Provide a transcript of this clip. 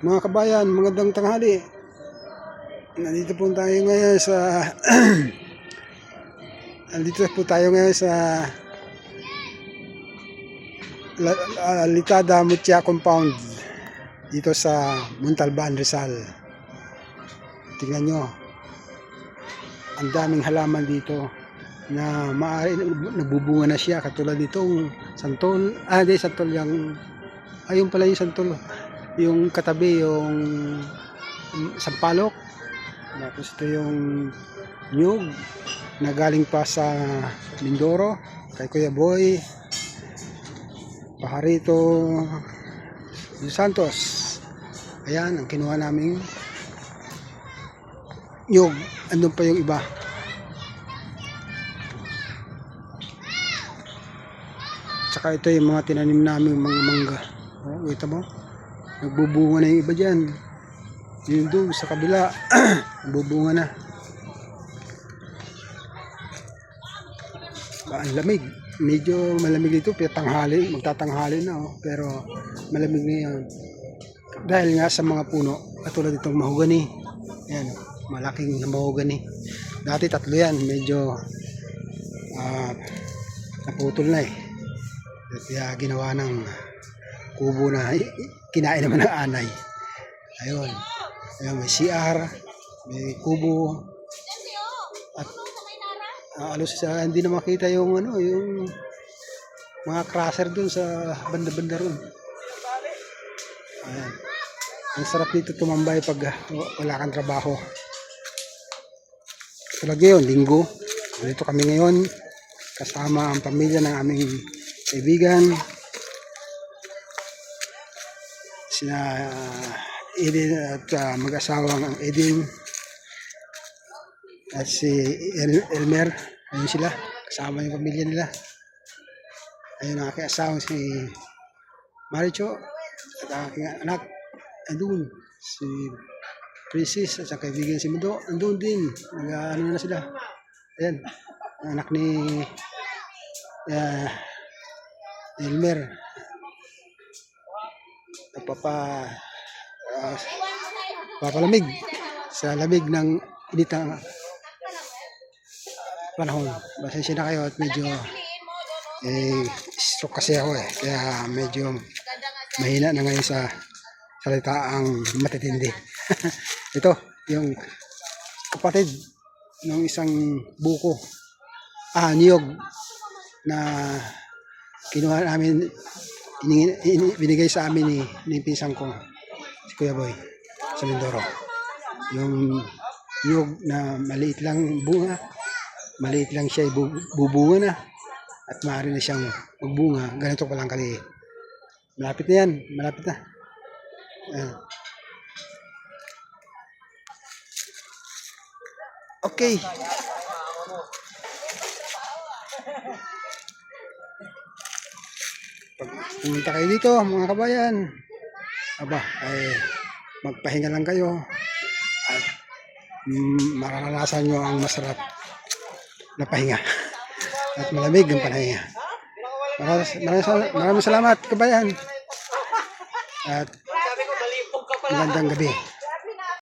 Mga kabayan, magandang tanghali. Nandito po tayo ngayon sa Nandito po tayo ngayon sa Litada Mutia Compound dito sa Montalban, Rizal. Tingnan nyo, ang daming halaman dito na maaari nabubunga na siya, katulad nitong santol. Di santol yung ayun pala yung santol. Yung katabi yung sampalok. Tapos ito yung nyug na galing pa sa Mindoro kay Kuya Boy Pajarito Los Santos. Ayan ang kinuha naming nyug. Andun pa yung iba. Tsaka ito yung mga tinanim namin mga mangga. Wait mo, nagbubunga na yung iba dyan. Yun doon sa kabila nagbubunga na. Ang lamig, medyo malamig dito, tanghali, magtatanghali na pero malamig na yan dahil nga sa mga puno katulad itong mahogany. Yan, malaking mahogany. Dati tatlo yan, medyo naputol na kaya ginawa ng kubo na kinain naman ng anay. Ayun, may CR, may kubo, at alos hindi na makita yung yung mga crusher dun sa banda-banda ron. Ayan, ang sarap dito tumambay pag wala kang trabaho. Tulad ngayon, linggo, dito kami ngayon kasama ang pamilya ng aming kaibigan, sina Eden at mag-asawang Eden at si Elmer. Ayun sila, kasama yung pamilya nila. Ayun ang aking asawang si Maricho at aking anak andun, si Princess at sa kaibigan si Mundo andun din, nag-ano na sila. Ayan, ang anak ni Elmer papalamig sa lamig ng init na panahon. Pasensya na kayo at medyo stroke kasi ako kaya medyo mahina na ngayon sa salita ang matitindi. Ito yung kapatid ng isang buko niyog na kinuha namin, binigay sa amin ni pinsang ko si Kuya Boy sa Mindoro. Yung nyug na maliit lang bunga, maliit lang siya, bubunga na at maaari na siyang magbunga. Ganito pa lang kaliit. Malapit na yan, malapit na. Okay. Pag pumunta kayo dito mga kabayan, magpahinga lang kayo at mararanasan nyo ang masarap na pahinga at malamig ang pahinga. Maraming salamat kabayan at magandang gabi.